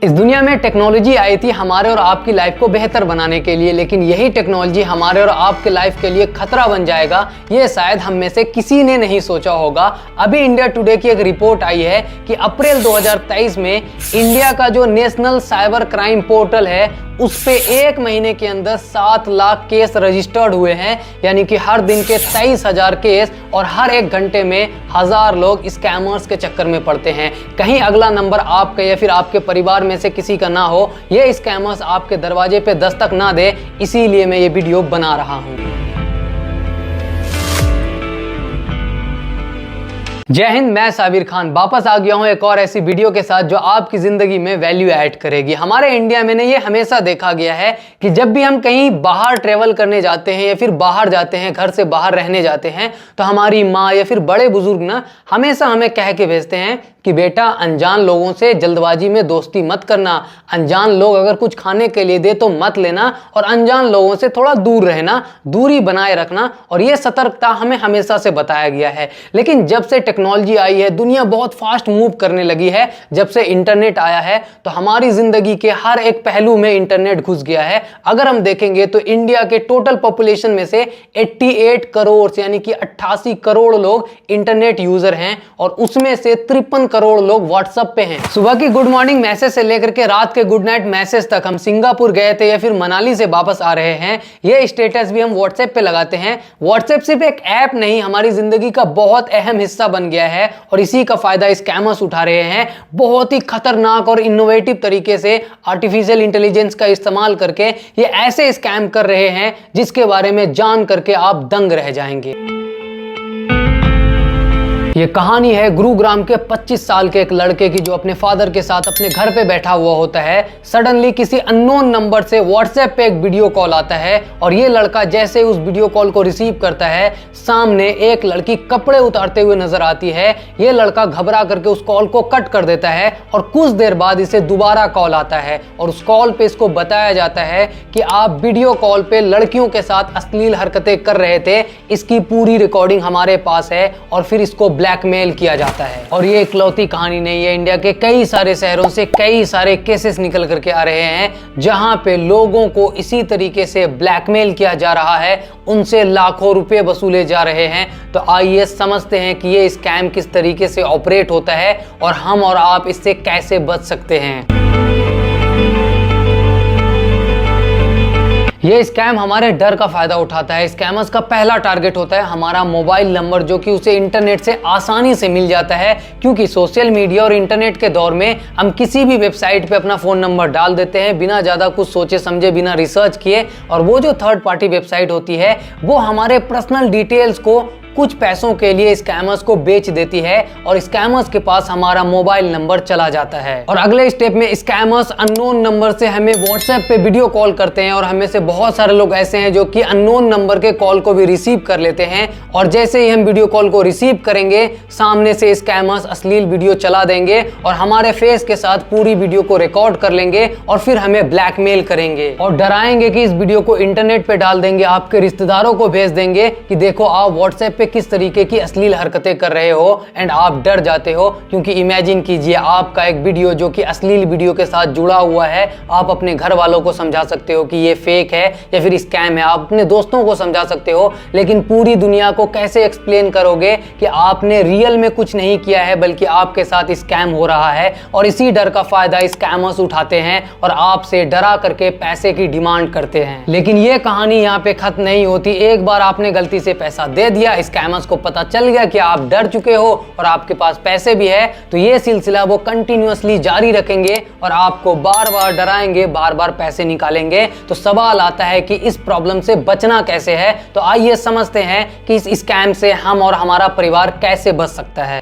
इस दुनिया में टेक्नोलॉजी आई थी हमारे और आपकी लाइफ को बेहतर बनाने के लिए, लेकिन यही टेक्नोलॉजी हमारे और आपके लाइफ के लिए खतरा बन जाएगा, ये शायद हम में से किसी ने नहीं सोचा होगा। अभी इंडिया टुडे की एक रिपोर्ट आई है कि अप्रैल 2023 में इंडिया का जो नेशनल साइबर क्राइम पोर्टल है उस पे एक महीने के अंदर 7 लाख केस रजिस्टर्ड हुए हैं, यानी कि हर दिन के 23,000 केस और हर एक घंटे में 1000 लोग स्कैमर्स के चक्कर में पड़ते हैं। कहीं अगला नंबर आपका या फिर आपके परिवार में से किसी का ना हो, ये स्कैमर्स आपके दरवाजे पे दस्तक ना दे, इसीलिए मैं ये वीडियो बना रहा हूँ। जय हिंद, मैं साबिर खान वापस आ गया हूं एक और ऐसी वीडियो के साथ जो आपकी जिंदगी में वैल्यू ऐड करेगी। हमारे इंडिया में ये हमेशा देखा गया है कि जब भी हम कहीं बाहर ट्रेवल करने जाते हैं या फिर बाहर जाते हैं, घर से बाहर रहने जाते हैं, तो हमारी माँ या फिर बड़े बुजुर्ग ना हमेशा हमें कह के भेजते हैं कि बेटा अनजान लोगों से जल्दबाजी में दोस्ती मत करना, अनजान लोग अगर कुछ खाने के लिए दे तो मत लेना और अनजान लोगों से थोड़ा दूर रहना, दूरी बनाए रखना। और ये सतर्कता हमें हमेशा से बताया गया है। लेकिन जब से टेक्नोलॉजी आई है, दुनिया बहुत फास्ट मूव करने लगी है, जब से इंटरनेट आया है तो हमारी जिंदगी के हर एक पहलू में इंटरनेट घुस गया है। अगर हम देखेंगे तो इंडिया के टोटल पॉपुलेशन में से 88 करोड़ यानी कि 88 करोड़ लोग इंटरनेट यूजर हैं और उसमें से 53 करोड़ लोग व्हाट्सएप पे हैं। सुबह की गुड मॉर्निंग मैसेज से लेकर के रात के गुड नाइट मैसेज तक हम सिंगापुर गए थे या फिर मनाली से वापस आ रहे हैं, ये स्टेटस भी हम व्हाट्सएप पे लगाते हैं। व्हाट्सएप सिर्फ एक ऐप नहीं, हमारी जिंदगी का बहुत अहम हिस्सा बन गया है और इसी का फायदा स्कैमर्स उठा रहे हैं। बहुत ही खतरनाक और इनोवेटिव तरीके से आर्टिफिशियल इंटेलिजेंस का इस्तेमाल करके ये ऐसे स्कैम कर रहे हैं जिसके बारे में जान करके आप दंग रह जाएंगे। ये कहानी है गुरुग्राम के 25 साल के एक लड़के की जो अपने फादर के साथ अपने घर पे बैठा हुआ होता है। सडनली किसी अननोन नंबर से व्हाट्सएप पे एक वीडियो कॉल आता है और ये लड़का जैसे उस वीडियो कॉल को रिसीव करता है, सामने एक लड़की कपड़े उतारते हुए नजर आती है। ये लड़का घबरा करके उस कॉल को कट कर देता है और कुछ देर बाद इसे दोबारा कॉल आता है और उस कॉल पे इसको बताया जाता है कि आप वीडियो कॉल पे लड़कियों के साथ अश्लील हरकतें कर रहे थे, इसकी पूरी रिकॉर्डिंग हमारे पास है। और फिर इसको ब्लैकमेल किया जाता है। और ये इकलौती कहानी नहीं है, इंडिया के कई सारे शहरों से कई सारे केसेस निकल करके आ रहे हैं जहां पे लोगों को इसी तरीके से ब्लैकमेल किया जा रहा है, उनसे लाखों रुपए वसूले जा रहे हैं। तो आइए समझते हैं कि ये स्कैम किस तरीके से ऑपरेट होता है और हम और आप इससे कैसे बच सकते हैं। ये स्कैम हमारे डर का फायदा उठाता है। स्कैमर्स का पहला टारगेट होता है हमारा मोबाइल नंबर, जो कि उसे इंटरनेट से आसानी से मिल जाता है, क्योंकि सोशल मीडिया और इंटरनेट के दौर में हम किसी भी वेबसाइट पे अपना फोन नंबर डाल देते हैं बिना ज्यादा कुछ सोचे समझे, बिना रिसर्च किए। और वो जो थर्ड पार्टी वेबसाइट होती है वो हमारे पर्सनल डिटेल्स को कुछ पैसों के लिए स्कैमर्स को बेच देती है और स्कैमर्स के पास हमारा मोबाइल नंबर चला जाता है। और अगले स्टेप में स्कैमर्स अननोन नंबर से हमें व्हाट्सएप पे वीडियो कॉल करते हैं और हमें से बहुत सारे लोग ऐसे हैं जो कि अननोन नंबर के कॉल को भी रिसीव कर लेते हैं। और जैसे ही हम वीडियो कॉल को रिसीव करेंगे, सामने से स्कैमर्स अश्लील वीडियो चला देंगे और हमारे फेस के साथ पूरी वीडियो को रिकॉर्ड कर लेंगे और फिर हमें ब्लैकमेल करेंगे और डराएंगे कि इस वीडियो को इंटरनेट पे डाल देंगे, आपके रिश्तेदारों को भेज देंगे कि देखो आप व्हाट्सएप पे किस तरीके की अश्लील हरकतें कर रहे हो। एंड आप डर जाते हो, क्योंकि इमेजिन कीजिए आपका एक वीडियो जो कि अश्लील वीडियो के साथ जुड़ा हुआ है, आप अपने घर वालों को समझा सकते हो कि ये फेक है या फिर स्कैम है, आप अपने दोस्तों को समझा सकते हो, लेकिन पूरी दुनिया को कैसे एक्सप्लेन करोगे कि आपने रियल में कुछ नहीं किया है बल्कि आपके साथ स्कैम हो रहा है। और इसी डर का फायदा स्कैमर्स उठाते हैं और आपसे डरा करके पैसे की डिमांड करते हैं। लेकिन ये कहानी यहाँ पे खत्म नहीं होती। एक बार आपने गलती से पैसा दे दिया, स्कैमर्स को पता चल गया कि आप डर चुके हो और आपके पास पैसे भी है, तो ये सिलसिला वो कंटिन्यूअसली जारी रखेंगे और आपको बार बार डराएंगे, बार बार पैसे निकालेंगे। तो सवाल आता है कि इस प्रॉब्लम से बचना कैसे है। तो आइए समझते हैं कि इस स्कैम से हम और हमारा परिवार कैसे बच सकता है।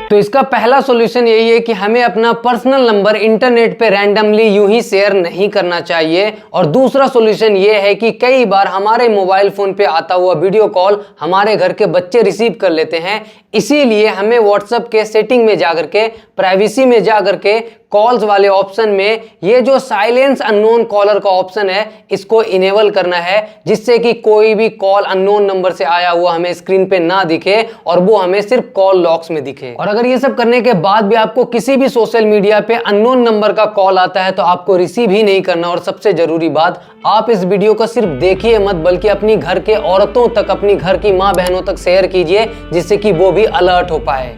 तो इसका पहला सॉल्यूशन यही है कि हमें अपना पर्सनल नंबर इंटरनेट पे रैंडमली यूं ही शेयर नहीं करना चाहिए। और दूसरा सॉल्यूशन ये है कि कई बार हमारे मोबाइल फोन पे आता हुआ वीडियो कॉल हमारे घर के बच्चे रिसीव कर लेते हैं, इसीलिए हमें व्हाट्सएप के सेटिंग में जाकर के, प्राइवेसी में जाकर के कॉल्स वाले ऑप्शन में ये जो साइलेंस अननोन कॉलर का ऑप्शन है इसको इनेबल करना है, जिससे कि कोई भी कॉल अननोन नंबर से आया हुआ हमें स्क्रीन पे ना दिखे और वो हमें सिर्फ कॉल लॉग्स में दिखे। और अगर ये सब करने के बाद भी आपको किसी भी सोशल मीडिया पे अननोन नंबर का कॉल आता है तो आपको रिसीव ही नहीं करना। और सबसे जरूरी बात, आप इस वीडियो को सिर्फ देखिए मत, बल्कि अपनी घर के औरतों तक, अपनी घर की माँ बहनों तक शेयर कीजिए, जिससे कि वो भी अलर्ट हो पाए।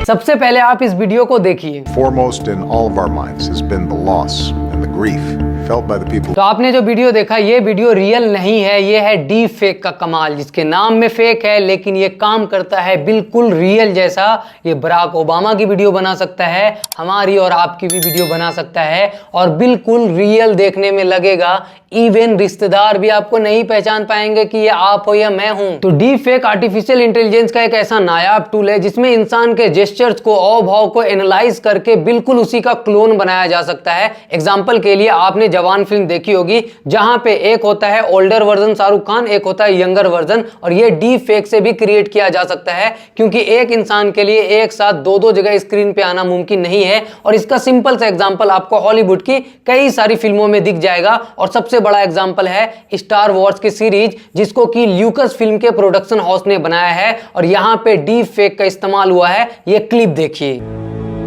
सबसे पहले आप इस वीडियो को देखिए। Foremost in all of our minds has been the loss and the grief felt by the people. तो आपने जो वीडियो देखा, ये वीडियो रियल नहीं है, ये है डीप फेक का कमाल, जिसके नाम में फेक है लेकिन ये काम करता है बिल्कुल रियल जैसा। ये बराक ओबामा की वीडियो बना सकता है, हमारी और आपकी भी वीडियो बना सकता है, और बिल्कुल रियल देखने में लगेगा। इवन रिश्तेदार भी आपको नहीं पहचान पाएंगे कि ये आप हो या मैं हूं। तो डीप फेक आर्टिफिशियल इंटेलिजेंस का एक ऐसा नायाब टूल है जिसमें इंसान के जेस्चर्स को, हाव भाव को एनालाइज करके बिल्कुल उसी का क्लोन बनाया जा सकता है। एग्जांपल के लिए आपने जवान फिल्म देखी होगी, जहां पे एक होता है ओल्डर वर्जन शाहरुख खान, एक होता है यंगर वर्जन, और ये डीप फेक से भी क्रिएट किया जा सकता है, क्योंकि एक इंसान के लिए एक साथ दो जगह स्क्रीन पे आना मुमकिन नहीं है। और इसका सिंपल सा एग्जांपल आपको हॉलीवुड की कई सारी फिल्मों में दिख जाएगा। और सबसे बड़ा एग्जांपल है स्टार वॉर्स की सीरीज, जिसको कि ल्यूकस फिल्म के प्रोडक्शन हाउस ने बनाया है, और यहां पे डीप फेक का इस्तेमाल हुआ है। ये क्लिप देखिए।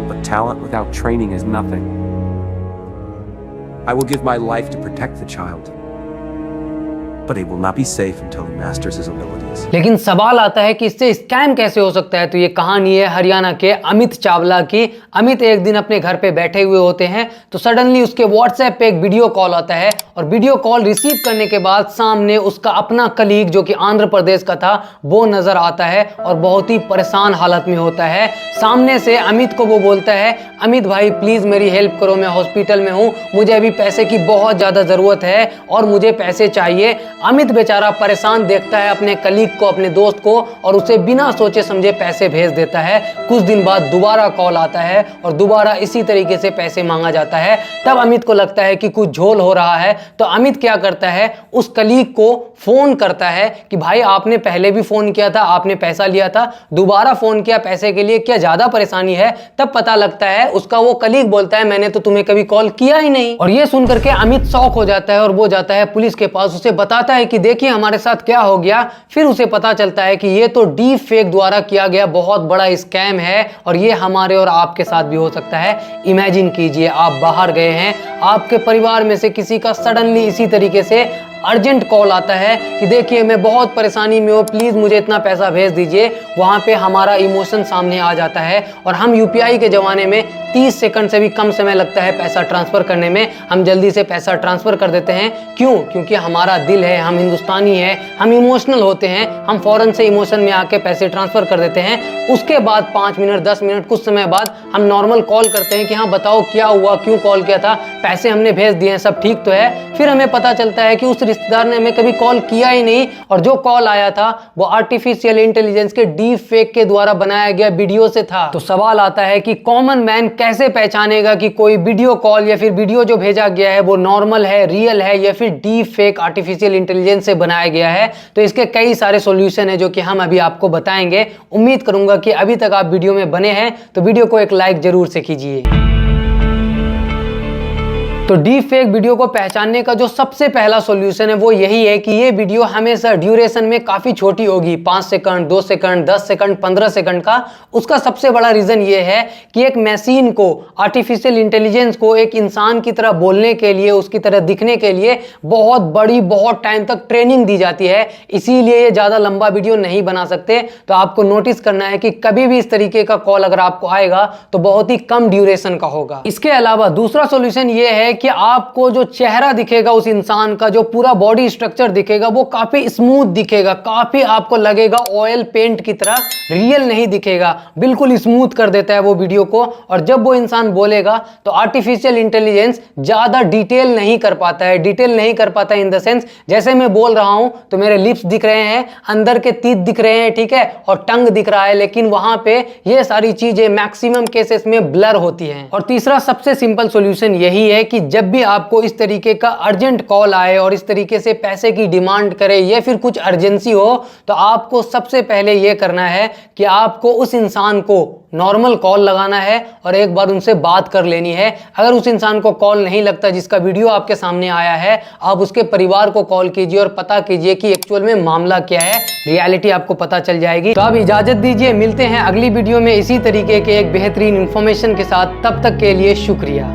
But talent without training is nothing. I will give my life to protect the child, but he will not be safe until he masters his abilities. लेकिन सवाल आता है कि इससे स्कैम कैसे हो सकता है। तो ये कहानी है हरियाणा के अमित चावला की। अमित एक दिन अपने घर पे बैठे हुए होते हैं, तो सडनली उसके व्हाट्सएप पे एक वीडियो कॉल आता है, और वीडियो कॉल रिसीव करने के बाद सामने उसका अपना कलीग जो कि आंध्र प्रदेश का था वो नजर आता है, और बहुत ही परेशान हालत में होता है। सामने से अमित को वो बोलता है, अमित भाई प्लीज मेरी हेल्प करो, मैं हॉस्पिटल में हूँ, मुझे अभी पैसे की बहुत ज्यादा जरूरत है और मुझे पैसे चाहिए। अमित बेचारा परेशान देखता है अपने कलीग को, अपने दोस्त को, और उसे बिना सोचे समझे पैसे भेज देता है। कुछ दिन बाद दोबारा कॉल आता है और दोबारा इसी तरीके से पैसे मांगा जाता है। तब अमित को लगता है कि कुछ झोल हो रहा है, तो अमित क्या करता है, उस कलीग को फोन करता है कि भाई आपने पहले भी फोन किया था, आपने पैसा लिया था, दोबारा फोन किया पैसे के लिए, क्या ज्यादा परेशानी है। तब पता लगता है उसका वो कलीग बोलता है मैंने तो तुम्हें कभी कॉल किया ही नहीं। और ये सुन करके अमित शॉक हो जाता है और वो जाता है पुलिस के पास, उसे बताता है कि देखिए हमारे साथ क्या हो गया। फिर उसे पता चलता है कि ये तो डीप फेक द्वारा किया गया बहुत बड़ा स्कैम है, और ये हमारे और आपके साथ भी हो सकता है। इमेजिन कीजिए, आप बाहर गए हैं, आपके परिवार में से किसी का सडनली इसी तरीके से अर्जेंट कॉल आता है कि देखिए मैं बहुत परेशानी में हूँ, प्लीज मुझे इतना पैसा भेज दीजिए। वहां पे हमारा इमोशन सामने आ जाता है, और हम यूपीआई के जमाने में 30 सेकंड से भी कम समय लगता है पैसा ट्रांसफर करने में, हम जल्दी से पैसा ट्रांसफर कर देते हैं। क्यों? क्योंकि हमारा दिल है, हम हिंदुस्तानी है, हम इमोशनल होते हैं, हम फौरन से इमोशन में आके पैसे ट्रांसफर कर देते हैं। उसके बाद 5 मिनट 10 मिनट कुछ समय बाद हम नॉर्मल कॉल करते हैं कि हाँ बताओ क्या हुआ, क्यों कॉल किया था, पैसे हमने भेज दिए हैं, सब ठीक तो है। फिर हमें पता चलता है कि उस रिश्तेदार ने हमें कभी कॉल किया ही नहीं, और जो कॉल आया था वो आर्टिफिशियल इंटेलिजेंस के डीप फेक के द्वारा बनाया गया वीडियो से था। तो सवाल आता है कि कॉमन मैन कैसे पहचानेगा कि कोई वीडियो कॉल या फिर वीडियो जो भेजा गया है वो नॉर्मल है, रियल है, या फिर डीप फेक आर्टिफिशियल इंटेलिजेंस से बनाया गया है। तो इसके कई सारे सॉल्यूशन है जो कि हम अभी आपको बताएंगे। उम्मीद करूंगा कि अभी तक आप वीडियो में बने हैं तो वीडियो को एक लाइक जरूर से कीजिए। तो डीप फेक वीडियो को पहचानने का जो सबसे पहला सॉल्यूशन है वो यही है कि ये वीडियो हमेशा ड्यूरेशन में काफी छोटी होगी, 5 सेकंड, 2 सेकंड, 10 सेकंड, 15 सेकंड का। उसका सबसे बड़ा रीजन ये है कि एक मशीन को, आर्टिफिशियल इंटेलिजेंस को एक इंसान की तरह बोलने के लिए, उसकी तरह दिखने के लिए बहुत बड़ी, बहुत टाइम तक ट्रेनिंग दी जाती है, इसीलिए ये ज्यादा लंबा वीडियो नहीं बना सकते। तो आपको नोटिस करना है कि कभी भी इस तरीके का कॉल अगर आपको आएगा तो बहुत ही कम ड्यूरेशन का होगा। इसके अलावा दूसरा सॉल्यूशन ये है कि आपको जो चेहरा दिखेगा उस इंसान का, जो पूरा बॉडी स्ट्रक्चर दिखेगा वो काफी स्मूथ दिखेगा, काफी आपको लगेगा ऑयल पेंट की तरह, रियल नहीं दिखेगा, बिल्कुल स्मूथ कर देता है वो वीडियो को। और जब वो इंसान बोलेगा तो आर्टिफिशियल इंटेलिजेंस ज्यादा डिटेल नहीं कर पाता है। डिटेल नहीं कर पाता इन द सेंस, जैसे मैं बोल रहा हूं तो मेरे लिप्स दिख रहे हैं, अंदर के तीत दिख रहे हैं, ठीक है, और टंग दिख रहा है, लेकिन वहां पे ये सारी चीजें मैक्सिमम केसेस में ब्लर होती हैं। और तीसरा सबसे सिंपल सॉल्यूशन यही है कि जब भी आपको इस तरीके का अर्जेंट कॉल आए और इस तरीके से पैसे की डिमांड करे या फिर कुछ अर्जेंसी हो, तो आपको सबसे पहले ये करना है कि आपको उस इंसान को नॉर्मल कॉल लगाना है और एक बार उनसे बात कर लेनी है। अगर उस इंसान को कॉल नहीं लगता जिसका वीडियो आपके सामने आया है, आप उसके परिवार को कॉल कीजिए और पता कीजिए कि एक्चुअल में मामला क्या है। रियलिटी आपको पता चल जाएगी। तो अब इजाजत दीजिए, मिलते हैं अगली वीडियो में इसी तरीके के एक बेहतरीन इंफॉर्मेशन के साथ। तब तक के लिए शुक्रिया।